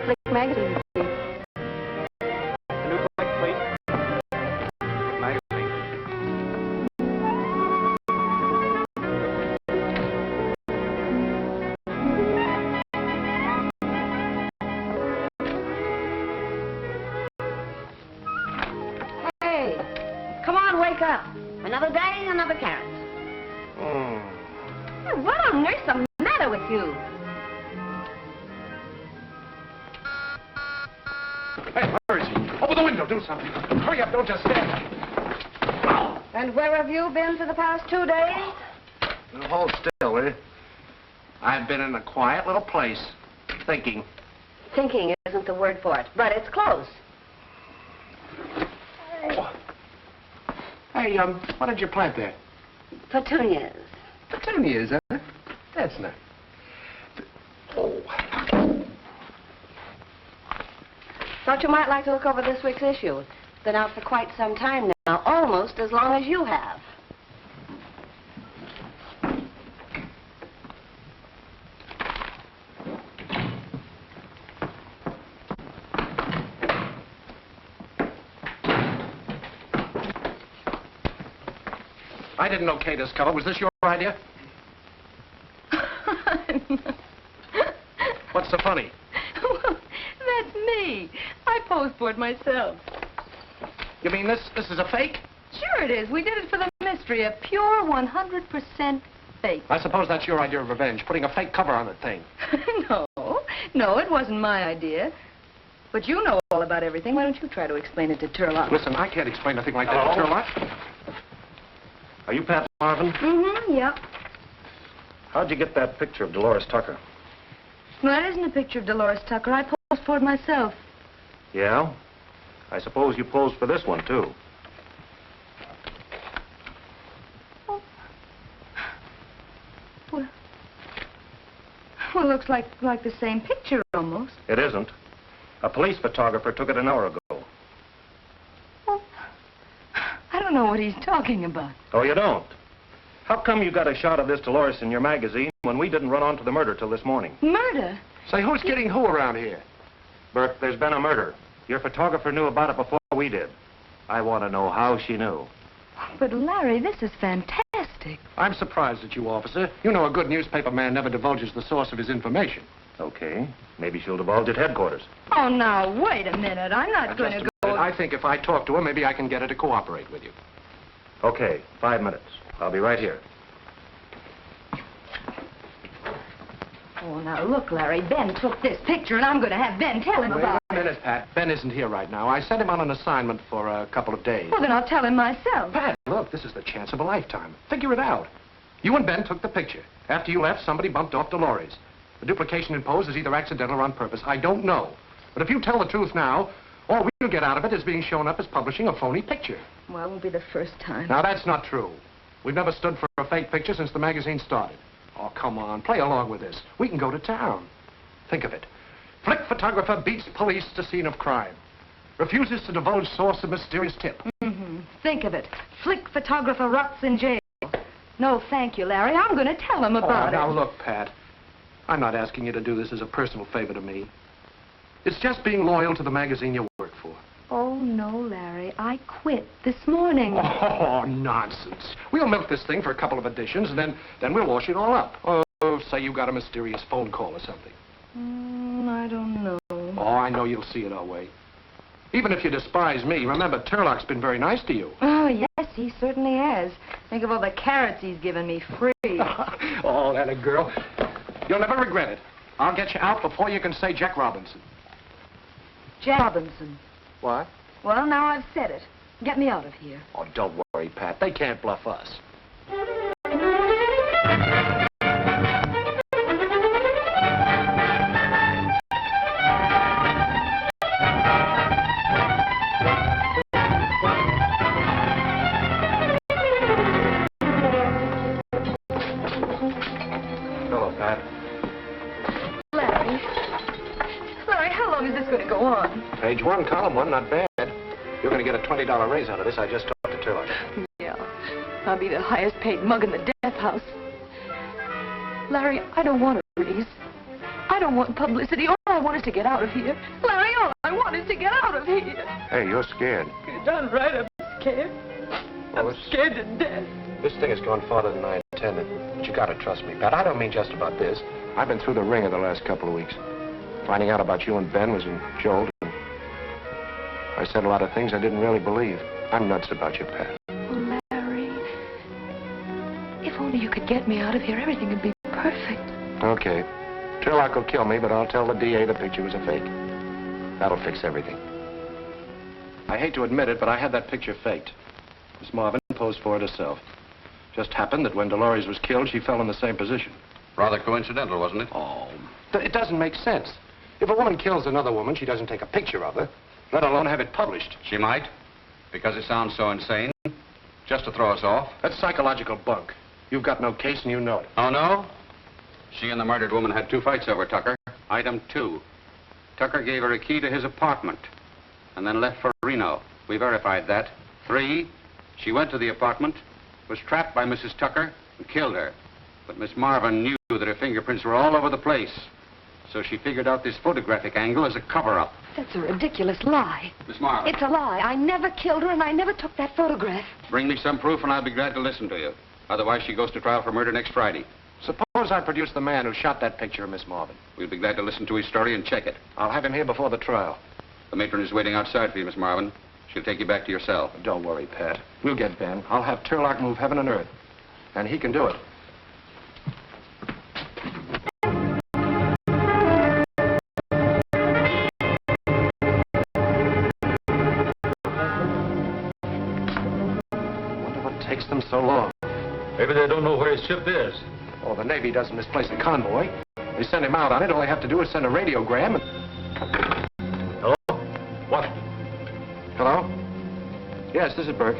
Click magazine, please. New click, please. Magazine. Hey, come on, wake up. I Another day, another carrot. Mm. What on earth's the matter with you? Hey, where is he? Open the window, do something. Hurry up, don't just stand there. And where have you been for the past 2 days? Now, hold still, will you? I've been in a quiet little place, thinking. Thinking isn't the word for it, but it's close. Hey, what did you plant there? Petunias. Petunias, huh? That's nice. Oh. Thought you might like to look over this week's issue. It's been out for quite some time now, almost as long as you have. I didn't okay this cover. Was this your idea? What's so funny? Well, that's me. I posed for it myself. You mean this is a fake? Sure it is. We did it for the mystery. A pure 100% fake. I suppose that's your idea of revenge, putting a fake cover on the thing. No, it wasn't my idea. But you know all about everything. Why don't you try to explain it to Tarlock? Listen, I can't explain a thing like that to Tarlock. Are you Pat Marvin? Mm-hmm, yep. How'd you get that picture of Dolores Tucker? Well, that isn't a picture of Dolores Tucker. I posed for it myself. Yeah? I suppose you posed for this one, too. Well, looks like the same picture, almost. It isn't. A police photographer took it an hour ago. Well, I don't know what he's talking about. Oh, you don't? How come you got a shot of this Dolores in your magazine when we didn't run onto the murder till this morning? Murder? Say, who's getting who around here? Burke, there's been a murder. Your photographer knew about it before we did. I want to know how she knew. But, Larry, this is fantastic. I'm surprised at you, officer. You know a good newspaper man never divulges the source of his information. Okay. Maybe she'll divulge at headquarters. Oh, now, wait a minute. I'm not going to go... I think if I talk to her, maybe I can get her to cooperate with you. Okay, 5 minutes. I'll be right here. Oh, now, look, Larry. Ben took this picture, and I'm going to have Ben tell him about it. Wait a minute, Pat. Ben isn't here right now. I sent him on an assignment for a couple of days. Well, then I'll tell him myself. Pat, look, this is the chance of a lifetime. Figure it out. You and Ben took the picture. After you left, somebody bumped off Dolores. The duplication in pose is either accidental or on purpose. I don't know. But if you tell the truth now, all we'll get out of it is being shown up as publishing a phony picture. Well, it won't be the first time. Now, that's not true. We've never stood for a fake picture since the magazine started. Oh, come on. Play along with this. We can go to town. Think of it. Flick photographer beats police to scene of crime. Refuses to divulge source of mysterious tip. Mm-hmm. Think of it. Flick photographer rots in jail. No, thank you, Larry. I'm going to tell him about it. Now, look, Pat. I'm not asking you to do this as a personal favor to me. It's just being loyal to the magazine you work for. Oh, no, Larry. I quit this morning. Oh, nonsense. We'll milk this thing for a couple of editions, and then we'll wash it all up. Oh, say you got a mysterious phone call or something. I don't know. Oh, I know you'll see it our way. Even if you despise me, remember, Tarlock's been very nice to you. Oh, yes, he certainly has. Think of all the carrots he's given me free. Oh, that a girl. You'll never regret it. I'll get you out before you can say Jack Robinson. Jack Robinson. What? Well, now I've said it. Get me out of here. Oh, don't worry, Pat. They can't bluff us. Hello, Pat. Larry, how long is this going to go on? Page 1, column 1, not bad. You're going to get a $20 raise out of this. I just talked to Tarlock. Yeah. I'll be the highest paid mug in the death house. Larry, I don't want a raise. I don't want publicity. All I want is to get out of here. Larry, all I want is to get out of here. Hey, you're scared. You're darn right I'm scared. I'm scared to death. This thing has gone farther than I intended. But you got to trust me, Pat. I don't mean just about this. I've been through the ringer the last couple of weeks. Finding out about you and Ben was in Joel. I said a lot of things I didn't really believe. I'm nuts about you, Pat. Oh, Larry, you could get me out of here, everything would be perfect. Okay. Tarlock will kill me, but I'll tell the DA the picture was a fake. That'll fix everything. I hate to admit it, but I had that picture faked. Miss Marvin posed for it herself. Just happened that when Dolores was killed, she fell in the same position. Rather coincidental, wasn't it? Oh, it doesn't make sense. If a woman kills another woman, she doesn't take a picture of her, let alone have it published. She might, because it sounds so insane, just to throw us off. That's psychological bunk. You've got no case and you know it. Oh, no? She and the murdered woman had 2 fights over Tucker. Item 2. Tucker gave her a key to his apartment and then left for Reno. We verified that. 3, she went to the apartment, was trapped by Mrs. Tucker, and killed her. But Miss Marvin knew that her fingerprints were all over the place. So she figured out this photographic angle as a cover-up. That's a ridiculous lie. Miss Marvin. It's a lie. I never killed her, and I never took that photograph. Bring me some proof, and I'll be glad to listen to you. Otherwise, she goes to trial for murder next Friday. Suppose I produce the man who shot that picture of Miss Marvin. We'll be glad to listen to his story and check it. I'll have him here before the trial. The matron is waiting outside for you, Miss Marvin. She'll take you back to your cell. Don't worry, Pat. We'll get Ben. I'll have Tarlock move heaven and earth. And he can do it. Wonder what takes them so long. Maybe they don't know where his ship is. Oh, the Navy doesn't misplace a convoy. They send him out on it. All they have to do is send a radiogram and... Hello? What? Hello? Yes, this is Burke.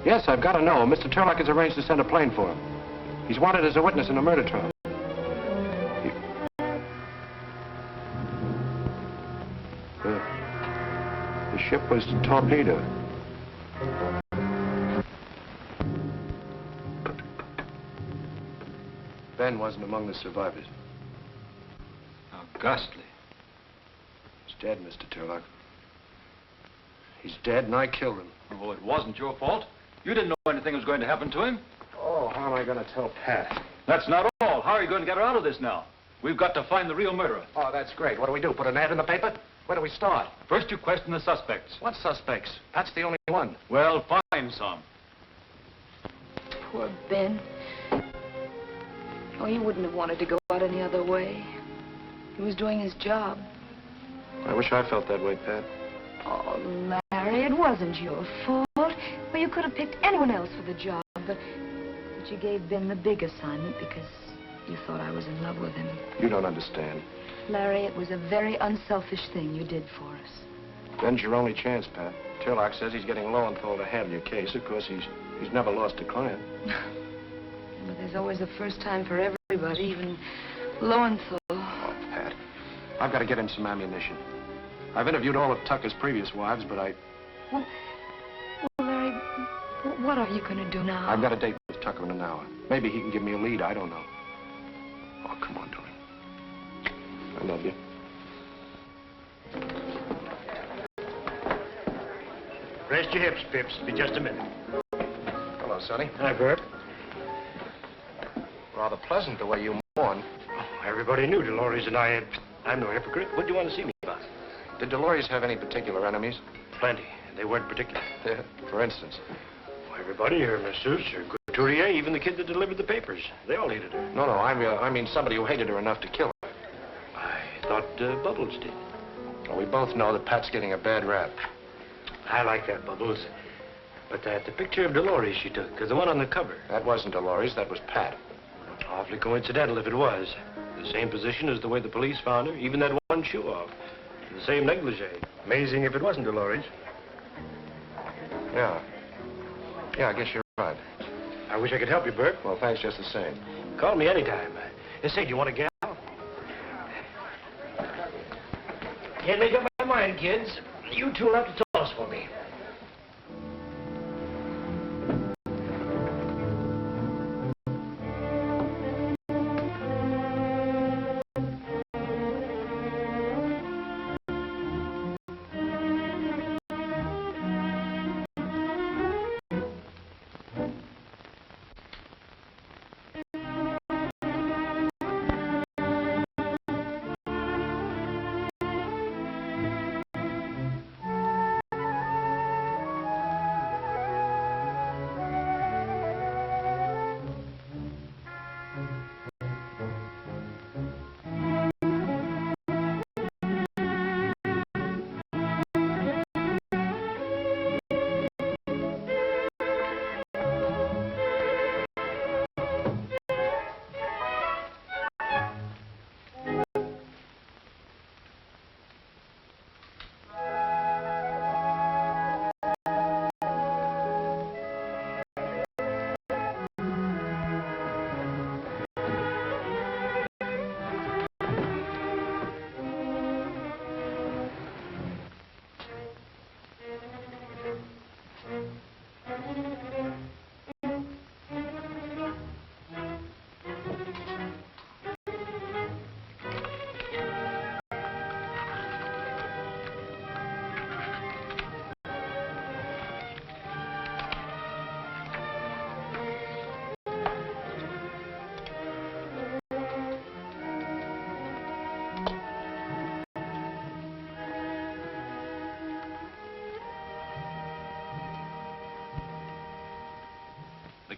Yes, I've got to know. Mr. Tarlock has arranged to send a plane for him. He's wanted as a witness in a murder trial. The ship was torpedoed. Ben wasn't among the survivors. How ghastly. He's dead, Mr. Tarlock. He's dead, and I killed him. Oh, it wasn't your fault. You didn't know anything was going to happen to him. Oh, how am I going to tell Pat? That's not all. How are you going to get her out of this now? We've got to find the real murderer. Oh, that's great. What do? Put an ad in the paper? Where do we start? First, you question the suspects. What suspects? Pat's the only one. Well, find some. Poor Ben. Oh, he wouldn't have wanted to go out any other way. He was doing his job. I wish I felt that way, Pat. Oh, Larry, it wasn't your fault. Well, you could have picked anyone else for the job, but you gave Ben the big assignment because you thought I was in love with him. You don't understand. Larry, it was a very unselfish thing you did for us. Ben's your only chance, Pat. Tarlock says he's getting Lowenthal to handle your case. Of course, he's never lost a client. But there's always a first time for everybody, even Lowenthal. Oh, Pat, I've got to get him some ammunition. I've interviewed all of Tucker's previous wives, but Well, Larry, what are you going to do now? I've got a date with Tucker in an hour. Maybe he can give me a lead. I don't know. Oh, come on, darling. I love you. Rest your hips, Pips. Be just a minute. Hello, Sonny. Hi, Burke. Rather pleasant the way you mourn. Oh, everybody knew Dolores and I had... I'm no hypocrite. What do you want to see me about? Did Dolores have any particular enemies? Plenty. They weren't particular. For instance? Oh, everybody, her masseuse, her couturier, even the kid that delivered the papers. They all hated her. No, I mean somebody who hated her enough to kill her. I thought Bubbles did. Well, we both know that Pat's getting a bad rap. I like that, Bubbles. But the picture of Dolores she took, the one on the cover. That wasn't Dolores, that was Pat. Awfully coincidental if it was. The same position as the way the police found her, even that one shoe off. The same negligee. Amazing if it wasn't Dolores. Yeah, I guess you're right. I wish I could help you, Burke. Well, thanks just the same. Call me anytime. Say, do you want a gal? Can't make up my mind, kids. You two will have to toss for me.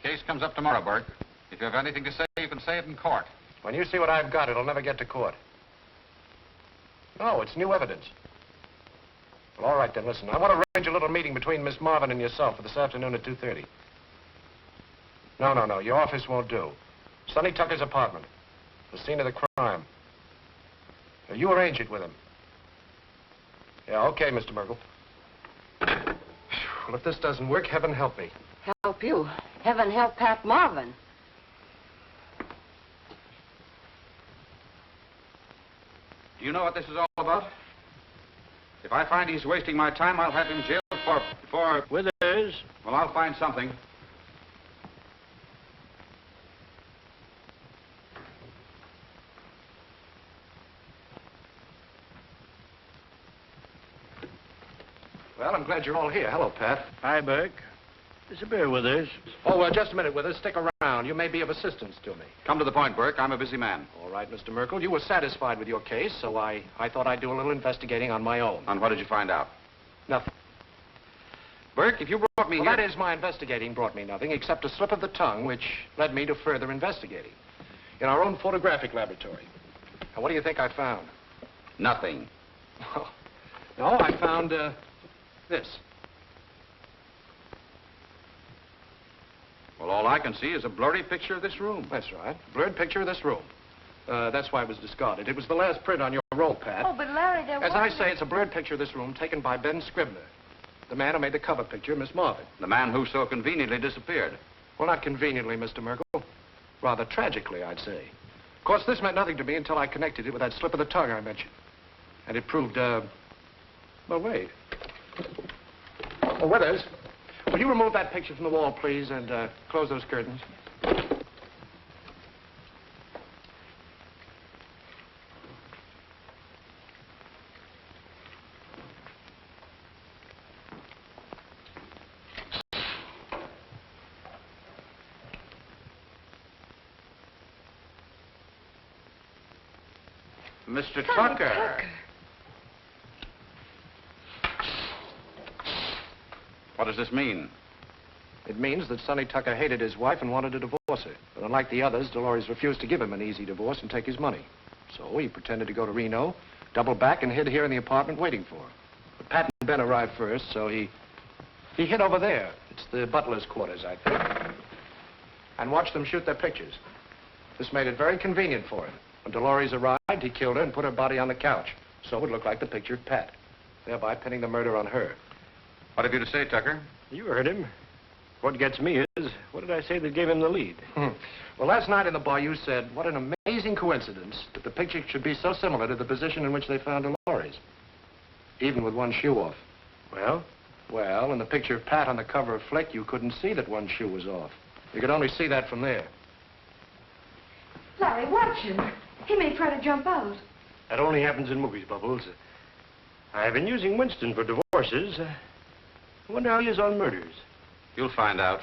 case comes up tomorrow, Burke. If you have anything to say, you can say it in court. When you see what I've got, it'll never get to court. No, it's new evidence. Well, all right, then, listen. I want to arrange a little meeting between Miss Marvin and yourself for this afternoon at 2:30. No. Your office won't do. Sonny Tucker's apartment. The scene of the crime. Now, you arrange it with him. Yeah, okay, Mr. Merkel. Well, if this doesn't work, heaven help me. Help you? Heaven help Pat Marvin. Do you know what this is all about? If I find he's wasting my time, I'll have him jailed for... Withers. Well, I'll find something. Well, I'm glad you're all here. Hello, Pat. Hi, Burke. There's a beer, Withers. Oh, just a minute, Withers. Stick around. You may be of assistance to me. Come to the point, Burke. I'm a busy man. All right, Mr. Merkel. You were satisfied with your case, so I thought I'd do a little investigating on my own. And what did you find out? Nothing. Burke, if you brought me Well, here... that is, my investigating brought me nothing except a slip of the tongue, which led me to further investigating in our own photographic laboratory. And what do you think I found? Nothing. No, I found, this. Well, all I can see is a blurry picture of this room. That's right. Blurred picture of this room. That's why it was discarded. It was the last print on your roll, Pat. Oh, but Larry, there was... As I say, it's a blurred picture of this room taken by Ben Scribner, the man who made the cover picture of Miss Marvin. The man who so conveniently disappeared. Well, not conveniently, Mr. Merkel. Rather tragically, I'd say. Of course, this meant nothing to me until I connected it with that slip of the tongue I mentioned. And it proved, well, wait. Oh, Withers, will you remove that picture from the wall, please, and close those curtains? Mr. Sonny Tucker. Tucker. What does this mean? It means that Sonny Tucker hated his wife and wanted to divorce her. But unlike the others, Dolores refused to give him an easy divorce and take his money. So he pretended to go to Reno, doubled back, and hid here in the apartment waiting for her. But Pat and Ben arrived first, so he hid over there. It's the butler's quarters, I think. And watched them shoot their pictures. This made it very convenient for him. When Dolores arrived, he killed her and put her body on the couch. So it looked like the picture of Pat, thereby pinning the murder on her. What have you to say, Tucker? You heard him. What gets me is, what did I say that gave him the lead? Well, last night in the bar, you said, what an amazing coincidence that the picture should be so similar to the position in which they found Dolores, even with one shoe off. Well? Well, in the picture of Pat on the cover of Flick, you couldn't see that one shoe was off. You could only see that from there. Larry, watch him. He may try to jump out. That only happens in movies, Bubbles. I've been using Winston for divorces. I wonder how he is on murders. You'll find out.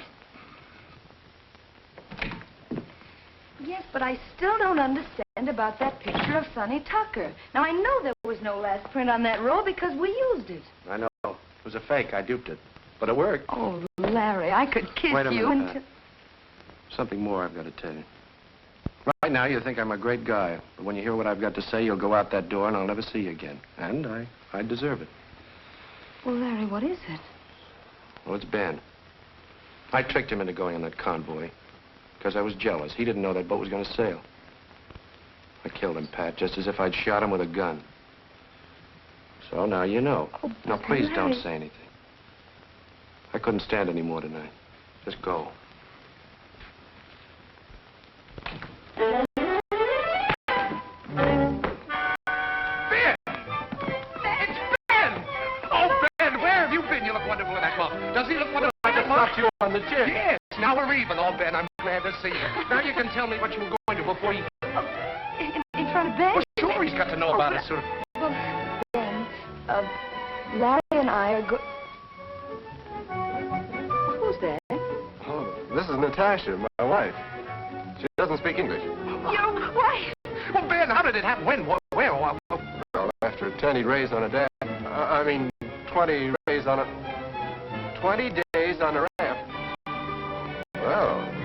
Yes, but I still don't understand about that picture of Sonny Tucker. Now, I know there was no last print on that roll because we used it. I know. It was a fake. I duped it. But it worked. Oh, Larry, I could kiss Wait a you minute, until... Something more I've got to tell you. Right now, you think I'm a great guy. But when you hear what I've got to say, you'll go out that door and I'll never see you again. And I deserve it. Well, Larry, what is it? Well, it's Ben. I tricked him into going on that convoy because I was jealous. He didn't know that boat was going to sail. I killed him, Pat, just as if I'd shot him with a gun. So now you know. Oh, now, please Larry. don't say anything. I couldn't stand any more tonight. Just go. Does he look wonderful? I just knocked you on the chin. Yes. Now we're even. Oh, Ben, I'm glad to see you. Now you can tell me what you were going to before you... In front of Ben? Well, sure, he's got to know about it, sir. Well, Ben, Larry and I are Who's that? Oh, this is Natasha, my wife. She doesn't speak English. Your wife? Well, Ben, how did it happen? When? Where? Well, after a 10 he'd raised on a dad. 20 raised on a... 20 days on a raft. Well,